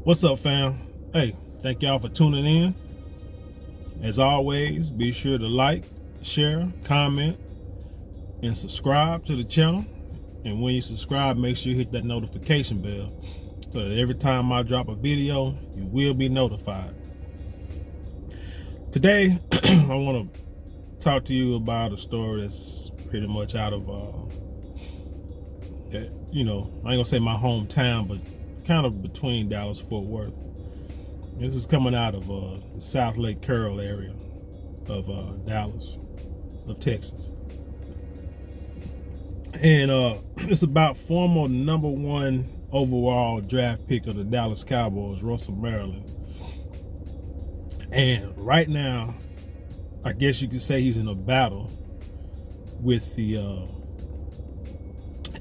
What's up, fam? Hey, thank y'all for tuning in. As always, be sure to like, share, comment, and subscribe to the channel. And when you subscribe, make sure you hit that notification bell so that every time I drop a video, you will be notified. Today, I want to talk to you about a story that's pretty much out of, I ain't gonna say my hometown, but kind of between Dallas and Fort Worth. This is coming out of the South Lake Carroll area of Dallas, of Texas. And it's about former #1 overall draft pick of the Dallas Cowboys, Russell Maryland. And right now, I guess you could say he's in a battle with the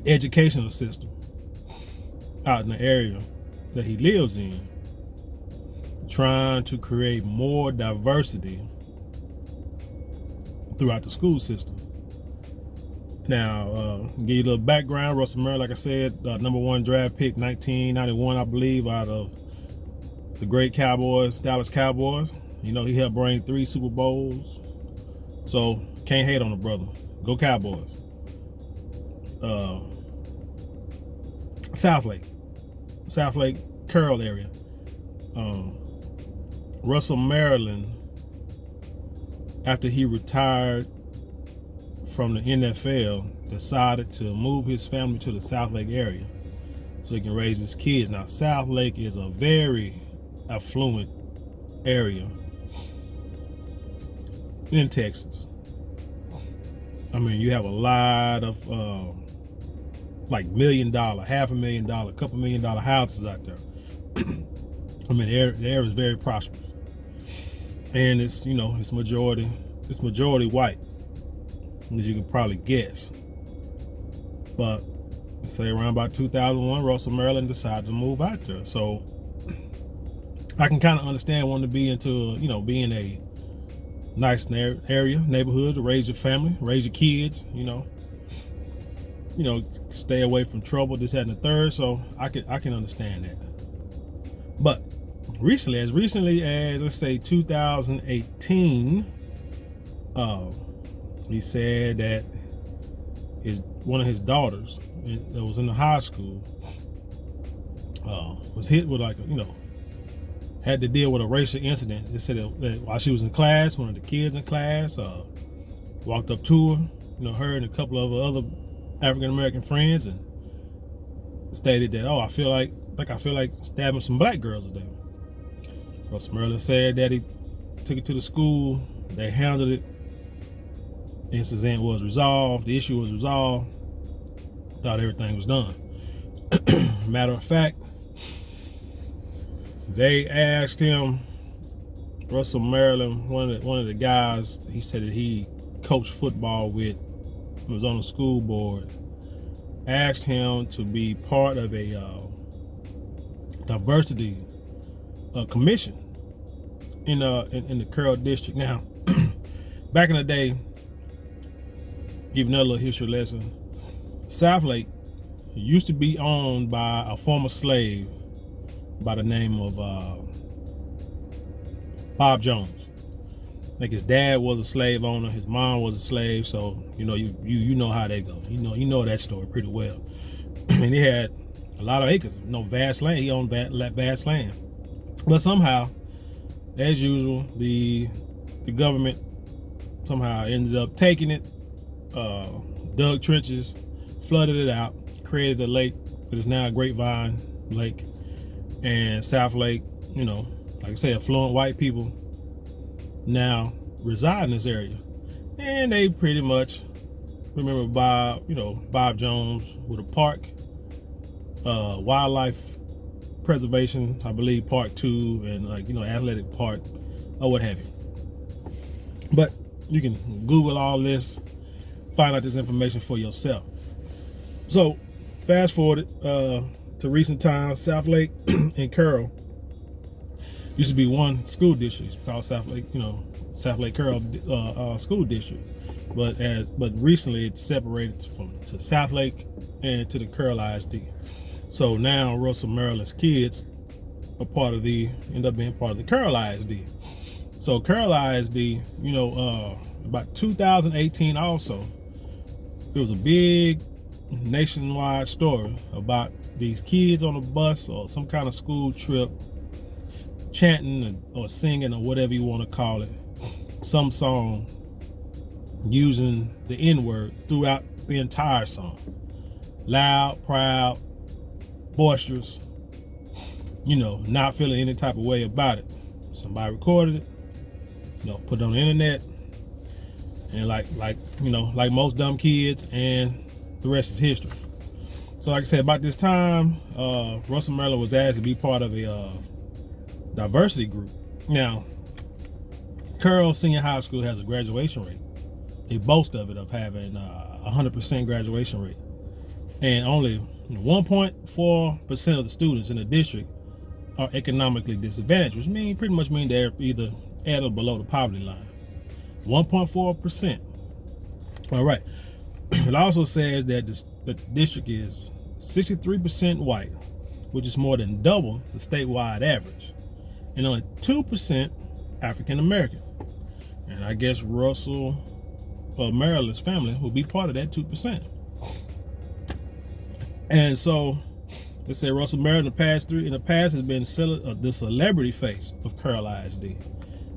educational system out in the area that he lives in, trying to create more diversity throughout the school system. Now, give you a little background. Russell Maryland, like I said, #1 draft pick, 1991, I believe, out of the great Cowboys, Dallas Cowboys. You know, he helped bring 3 Super Bowls. So, can't hate on the brother. Go Cowboys. South Lake, Carroll area. Russell Maryland, after he retired from the NFL, decided to move his family to the South Lake area so he can raise his kids. Now, South Lake is a very affluent area in Texas. I mean, you have a lot of like $1 million, $500,000, couple $1 million houses out there. I mean, the area is very prosperous, and it's it's majority white, as you can probably guess. But say around about 2001, Russell Maryland decided to move out there. So I can kind of understand wanting to be into being a nice neighborhood to raise your family, raise your kids, stay away from trouble, this, that, and the third. So I can understand that. But as recently as let's say 2018, he said that one of his daughters that was in the high school was hit with had to deal with a racial incident. They said that while she was in class, one of the kids in class walked up to her, her and a couple of other African American friends, and stated that, I feel like stabbing some black girls today. Russell Maryland said that he took it to the school, they handled it, the incident was resolved, the issue was resolved, thought everything was done. Matter of fact, they asked him, Russell Maryland, one of the guys, he said that he coached football with, was on the school board, asked him to be part of a diversity commission in the Carroll district. Now, back in the day, give another little history lesson. South Lake used to be owned by a former slave by the name of Bob Jones. Like, his dad was a slave owner, his mom was a slave, so you know how that goes. You know that story pretty well. And he had a lot of acres, vast land. He owned vast land. But somehow, as usual, the government somehow ended up taking it, dug trenches, flooded it out, created a lake that is now a Grapevine Lake. And South Lake, like I say, affluent white people now reside in this area. And they pretty much remember Bob Jones with a park, wildlife preservation, I believe Park 2, and athletic park or what have you. But you can Google all this, find out this information for yourself. So fast forward to recent times, South Lake and Carroll used to be one school district called South Lake Carroll school district, but recently it's separated to South Lake and to the Carroll ISD. So now Russell Maryland's kids end up being part of the Carroll ISD. So Carroll ISD, you know, about 2018 also, there was a big nationwide story about these kids on a bus or some kind of school trip chanting or singing or whatever you want to call it, some song using the N-word throughout the entire song. Loud, proud, boisterous, you know, not feeling any type of way about it. Somebody recorded it, you know, put it on the internet, and like you know, like most dumb kids, and the rest is history. So like I said, about this time, Russell Maryland was asked to be part of a diversity group. Now, Carroll Senior High School has a graduation rate. They boast of it, of having 100% graduation rate. And only 1.4% of the students in the district are economically disadvantaged, which pretty much mean they're either at or below the poverty line. 1.4%. All right. It also says that the district is 63% white, which is more than double the statewide average, and only 2% African American. And I guess Russell Maryland's family will be part of that 2%. And so they say Russell Maryland in the past has been the celebrity face of Carroll ISD. They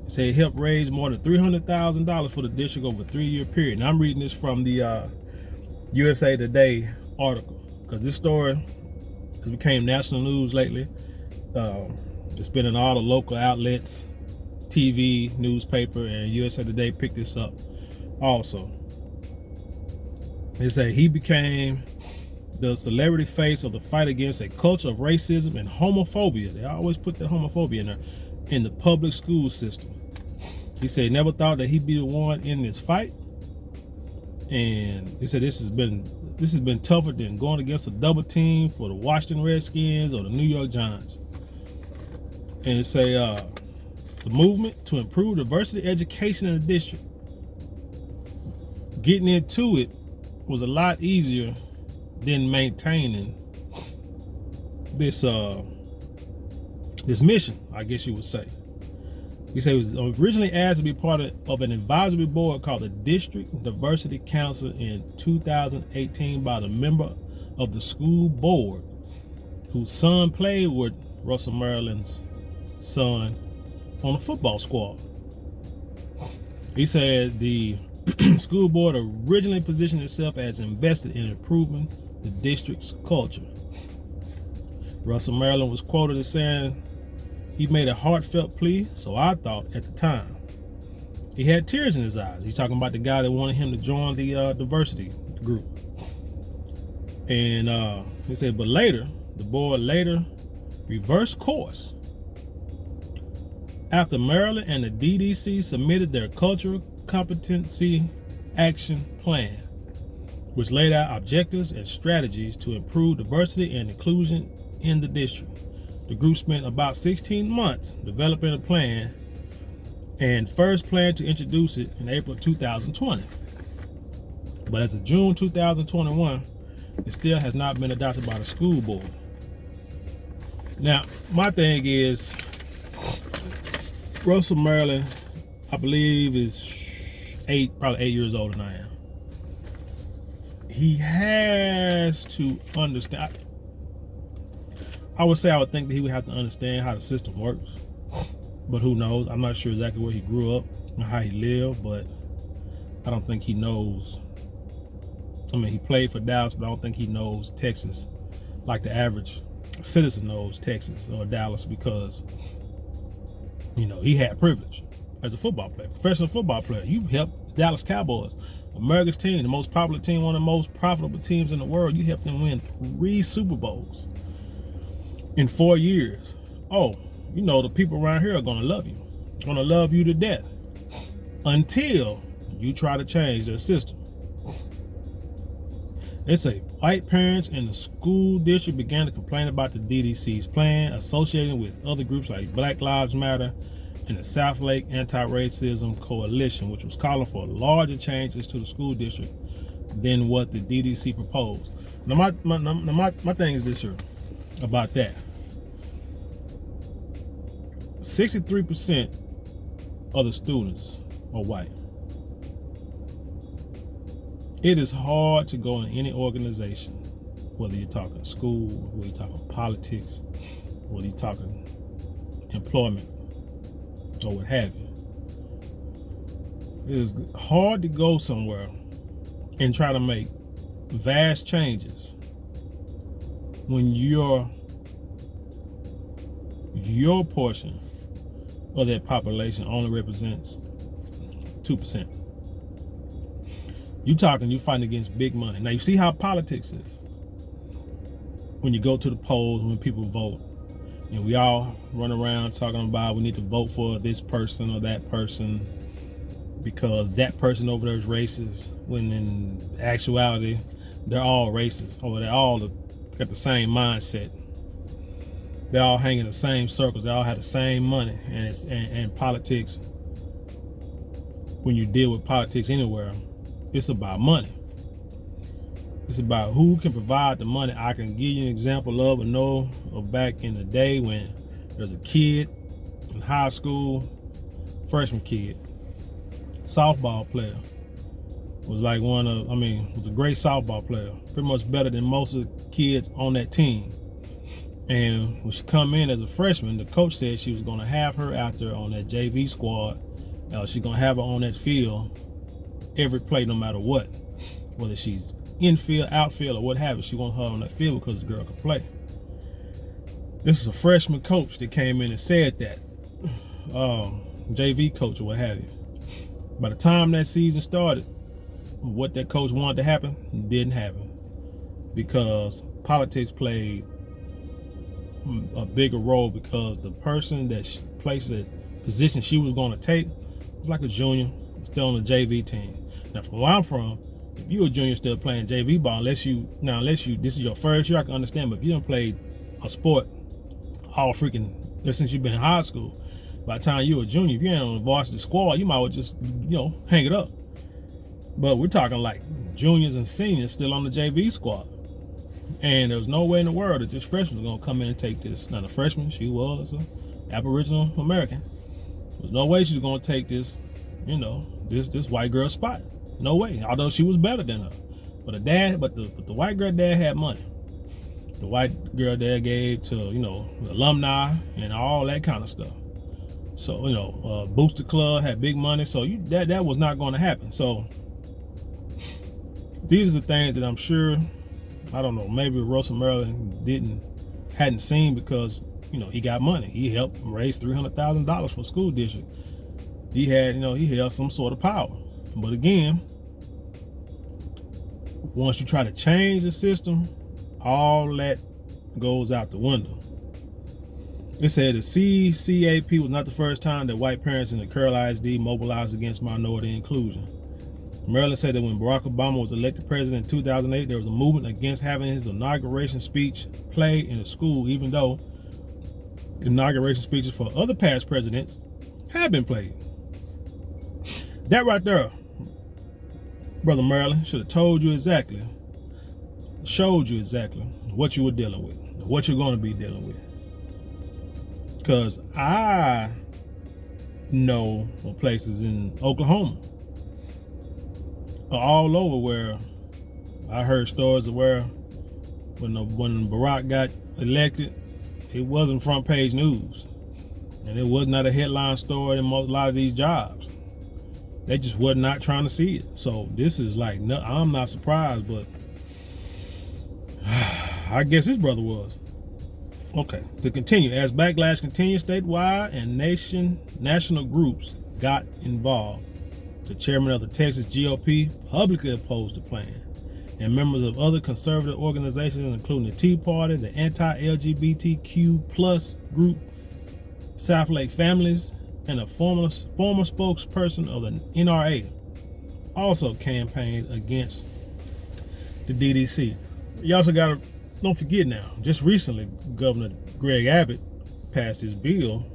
say it helped raise more than $300,000 for the district over a 3-year period. And I'm reading this from the USA Today article, because this story has become national news lately. It's been in all the local outlets, TV, newspaper, and USA Today picked this up also. They say he became the celebrity face of the fight against a culture of racism and homophobia. They always put the homophobia in there, in the public school system. He said he never thought that he'd be the one in this fight. And he said this has been tougher than going against a double team for the Washington Redskins or the New York Giants. And it say the movement to improve diversity education in the district, getting into it was a lot easier than maintaining this mission, I guess you would say. He said he was originally asked to be part of an advisory board called the District Diversity Council in 2018 by the member of the school board whose son played with Russell Maryland's son on the football squad. He said the school board originally positioned itself as invested in improving the district's culture. Russell Maryland was quoted as saying he made a heartfelt plea, so I thought at the time. He had tears in his eyes. He's talking about the guy that wanted him to join the diversity group. And he said, but later, the board reversed course after Maryland and the DDC submitted their cultural competency action plan, which laid out objectives and strategies to improve diversity and inclusion in the district. The group spent about 16 months developing a plan and first planned to introduce it in April 2020. But as of June 2021, it still has not been adopted by the school board. Now, my thing is, Russell Maryland, I believe, is probably 8 years older than I am. He has to understand. I would think that he would have to understand how the system works, but who knows? I'm not sure exactly where he grew up and how he lived, but I don't think he knows. I mean, he played for Dallas, but I don't think he knows Texas like the average citizen knows Texas or Dallas, because, you know, he had privilege as a football player, professional football player. You helped Dallas Cowboys, America's team, the most popular team, one of the most profitable teams in the world. You helped them win 3 Super Bowls in 4 years. Oh, you know, the people around here are gonna love you, to death, until you try to change their system. They say white parents in the school district began to complain about the DDC's plan, associated with other groups like Black Lives Matter and the South Lake Anti-Racism Coalition, which was calling for larger changes to the school district than what the DDC proposed. Now my thing is this here about that. 63% of the students are white. It is hard to go in any organization, whether you're talking school, whether you're talking politics, whether you're talking employment, or what have you. It is hard to go somewhere and try to make vast changes when your portion of that population only represents 2%. You fighting against big money. Now you see how politics is. When you go to the polls, when people vote, and we all run around talking about we need to vote for this person or that person because that person over there is racist, when in actuality they're all racist, or they all got the same mindset. They all hang in the same circles. They all have the same money, and politics. When you deal with politics anywhere, it's about money. It's about who can provide the money. I can give you an example of back in the day when there's a kid in high school, freshman kid, softball player. Was like was a great softball player. Pretty much better than most of the kids on that team. And when she come in as a freshman, the coach said she was going to have her out there on that JV squad. She's going to have her on that field every play, no matter what. Whether she's infield, outfield, or what have you, she wants her on that field because the girl can play. This is a freshman coach that came in and said that. JV coach or what have you. By the time that season started, what that coach wanted to happen didn't happen because politics played a bigger role, because the person that placed the position she was going to take was like a junior still on the JV team. Now from where I'm from, if you're a junior still playing JV ball, unless you this is your first year, I can understand, but if you done played a sport all freaking ever since you've been in high school, by the time you're a junior, if you ain't on the varsity squad, you might well just hang it up. But we're talking like juniors and seniors still on the JV squad. And there was no way in the world that this freshman was going to come in and take this. Now, the freshman, she was an Aboriginal American. There's no way she was going to take this, this white girl spot. No way. Although she was better than her. But the white girl dad had money. The white girl dad gave to, alumni and all that kind of stuff. So, Booster Club had big money. So that was not going to happen. So these are the things that I'm sure, I don't know, maybe Russell Maryland hadn't seen because, he got money. He helped raise $300,000 for a school district. He had, he held some sort of power. But again, once you try to change the system, all that goes out the window. It said the CCAP was not the first time that white parents in the Carroll ISD mobilized against minority inclusion. Maryland said that when Barack Obama was elected president in 2008, there was a movement against having his inauguration speech played in a school, even though inauguration speeches for other past presidents have been played. That right there, Brother Maryland, should have showed you exactly what you were dealing with, what you're going to be dealing with. Because I know of places in Oklahoma, all over, where I heard stories of where when Barack got elected, it wasn't front page news, and it was not a headline story in a lot of these jobs. They just were not trying to see it. So this is like, no, I'm not surprised, but I guess his brother was. Okay, to continue, as backlash continues statewide and national groups got involved, the chairman of the Texas GOP publicly opposed the plan, and members of other conservative organizations, including the Tea Party, the anti-LGBTQ plus group, South Lake Families, and a former spokesperson of the NRA, also campaigned against the DDC. You also don't forget now, just recently, Governor Greg Abbott passed his bill.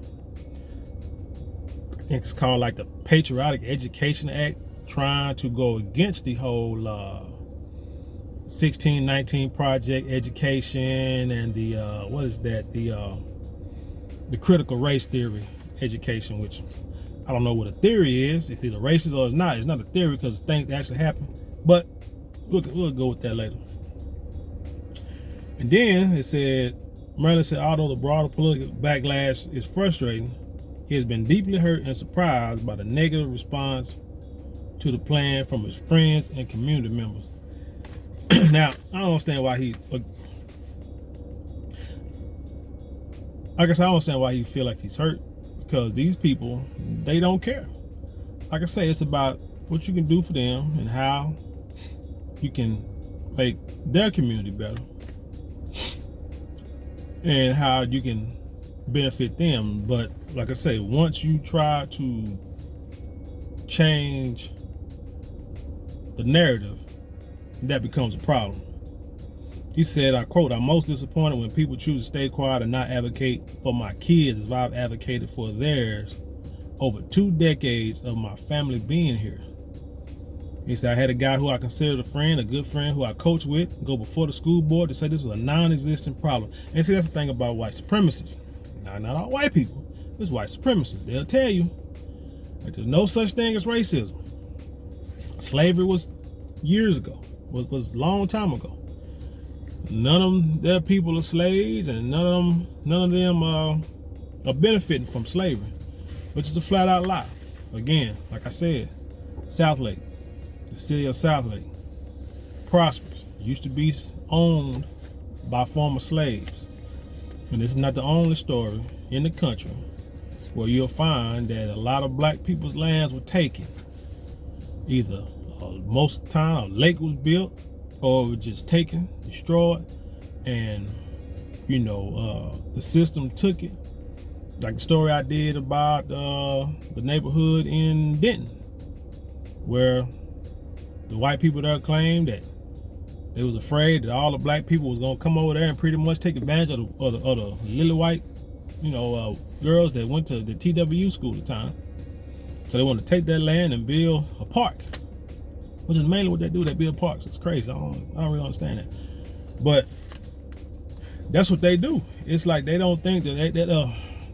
I think it's called like the Patriotic Education Act, trying to go against the whole 1619 Project education and the the critical race theory education, which I don't know what a theory is. It's either racist or it's not. It's not a theory because things actually happen. But we'll go with that later. And then it said, Maryland said, although the broader political backlash is frustrating, he has been deeply hurt and surprised by the negative response to the plan from his friends and community members. Now, I don't understand why I guess I don't understand why he feel like he's hurt, because these people, they don't care. Like I say, it's about what you can do for them and how you can make their community better and how you can benefit them. But like I say, once you try to change the narrative, that becomes a problem. He said, I quote, I'm most disappointed when people choose to stay quiet and not advocate for my kids as I've advocated for theirs over 2 decades of my family being here. He said, I had a guy who I considered a friend, a good friend who I coached with, go before the school board to say this was a non-existent problem. And see, that's the thing about white supremacists. Not all white people. It's white supremacists. They'll tell you that there's no such thing as racism. Slavery was years ago, was a long time ago. None of their people are slaves, and none of them are benefiting from slavery, which is a flat out lie. Again, like I said, Southlake, the city of Southlake, prosperous, used to be owned by former slaves. And this is not the only story in the country where you'll find that a lot of black people's lands were taken. Either most of the time a lake was built, or it was just taken, destroyed, and the system took it. Like the story I did about the neighborhood in Denton, where the white people there claimed that they was afraid that all the black people was gonna come over there and pretty much take advantage of the lily white, girls that went to the TWU school at the time. So they want to take that land and build a park, which is mainly what they do. They build parks. It's crazy. I don't really understand that, but that's what they do. It's like they don't think that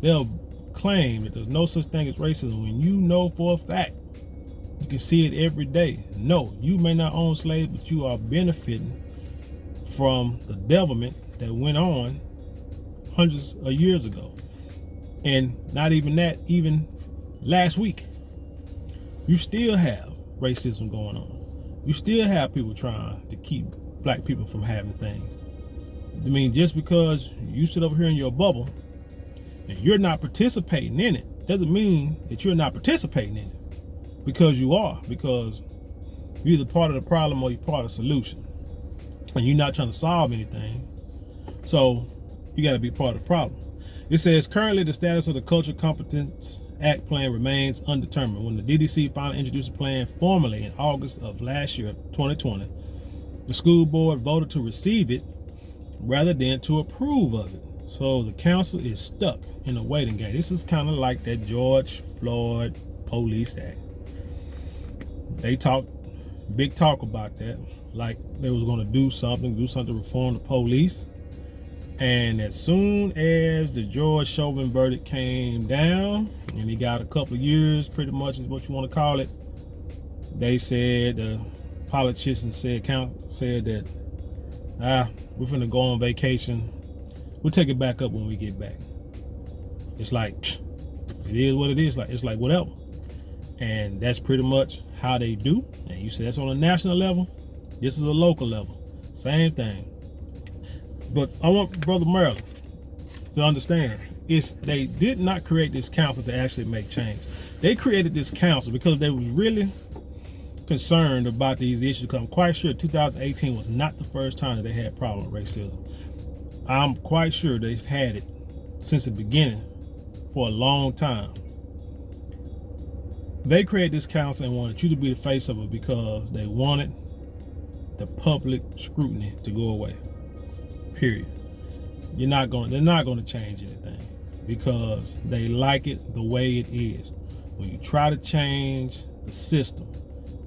they'll claim that there's no such thing as racism when you know for a fact, you can see it every day. No, you may not own slaves, but you are benefiting from the devilment that went on hundreds of years ago. And not even that, even last week, you still have racism going on. You still have people trying to keep black people from having things. I mean, just because you sit over here in your bubble and you're not participating in it, doesn't mean that you're not participating in it. Because you are, because you're either part of the problem or you're part of the solution. And you're not trying to solve anything. So you got to be part of the problem. It says, currently the status of the Cultural Competence Act plan remains undetermined. When the DDC finally introduced the plan formally in August of last year, 2020, the school board voted to receive it rather than to approve of it. So the council is stuck in a waiting game. This is kind of like that George Floyd Police Act. They talked big talk about that, like they was going to do something to reform the police. And as soon as the George Chauvin verdict came down, and he got a couple of years, pretty much is what you want to call it, they said, the politicians said that, we're finna go on vacation. We'll take it back up when we get back. It's like, it is what it is. Like, it's like whatever. And that's pretty much how they do. And you say that's on a national level. This is a local level. Same thing. But I want Brother Maryland to understand, they did not create this council to actually make change. They created this council because they was really concerned about these issues. Because I'm quite sure 2018 was not the first time that they had a problem with racism. I'm quite sure they've had it since the beginning for a long time. They created this council and wanted you to be the face of it because they wanted the public scrutiny to go away. Period. They're not going to change anything because they like it the way it is. When you try to change the system,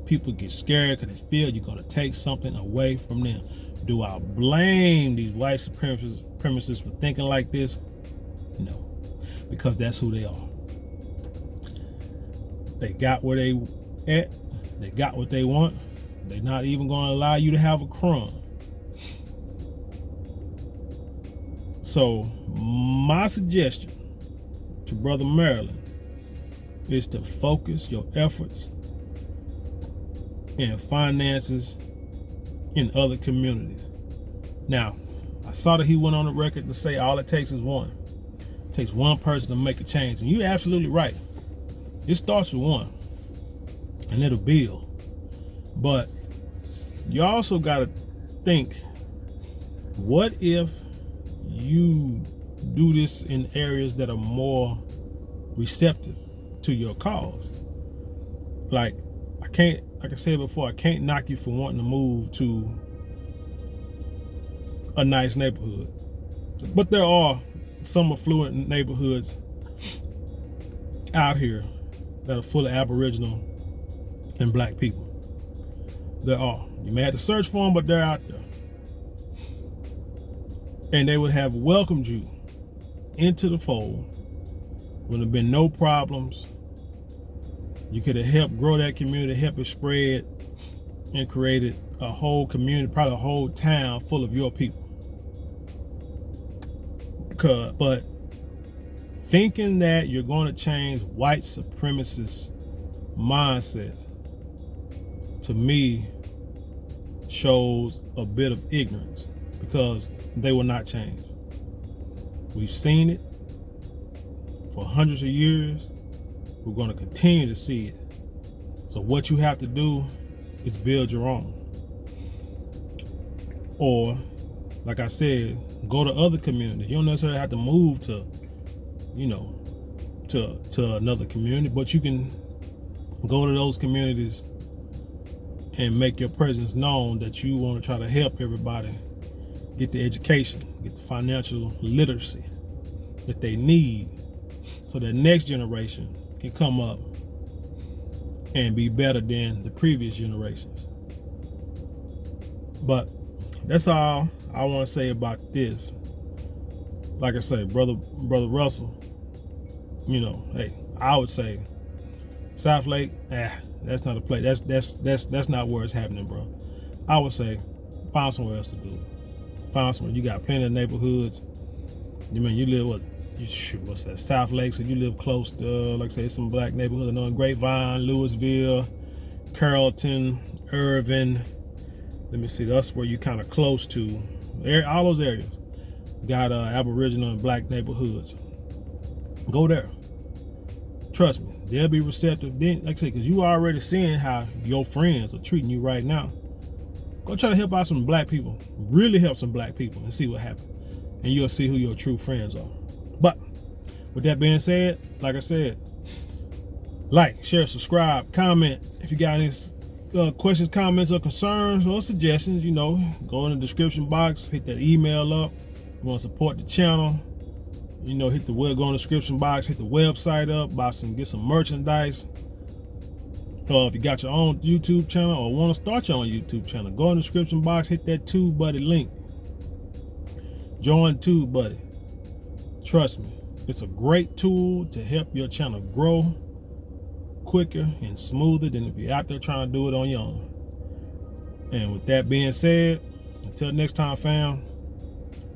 people get scared because they feel you're going to take something away from them. Do I blame these white supremacists for thinking like this? No, because that's who they are. They got where they at. They got what they want. They're not even going to allow you to have a crumb. So my suggestion to Brother Maryland is to focus your efforts and finances in other communities. Now, I saw that he went on the record to say all it takes is one. It takes one person to make a change. And you're absolutely right. It starts with one, and it'll build. But you also got to think, what if you do this in areas that are more receptive to your cause? Like I said before, I can't knock you for wanting to move to a nice neighborhood. But there are some affluent neighborhoods out here that are full of Aboriginal and black people. There are. You may have to search for them, but they're out there. And they would have welcomed you into the fold. Would have been no problems. You could have helped grow that community, help it spread, and created a whole community, probably a whole town full of your people. But thinking that you're going to change white supremacist mindset, to me, shows a bit of ignorance, because they will not change. We've seen it for hundreds of years. We're going to continue to see it. So what you have to do is build your own. Or, like I said, go to other communities. You don't necessarily have to move to, to another community, but you can go to those communities and make your presence known, that you want to try to help everybody get the education, get the financial literacy that they need, so that next generation can come up and be better than the previous generations. But that's all I want to say about this. Like I say, brother Russell, hey, I would say South Lake, that's not a place. That's not where it's happening, bro. I would say find somewhere else to do it. Find somewhere. You got plenty of neighborhoods. You live what's that? South Lake, so you live close to, like I say, some black neighborhoods. I know in Grapevine, Louisville, Carrollton, Irvin. Let me see, that's where you kind of close to. All those areas got Aboriginal and black neighborhoods. Go there. Trust me, they'll be receptive. Then, like I said, because you already seeing how your friends are treating you right now. Go try to help out some black people. Really help some black people and see what happens. And you'll see who your true friends are. But with that being said, like I said, like, share, subscribe, comment. If you got any questions, comments, or concerns, or suggestions, go in the description box, hit that email up. You want to support the channel, go in the description box, hit the website up, get some merchandise. If you got your own YouTube channel or want to start your own YouTube channel, go in the description box, hit that TubeBuddy link. Join TubeBuddy. Trust me, it's a great tool to help your channel grow quicker and smoother than if you're out there trying to do it on your own. And with that being said, until next time, fam,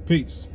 peace.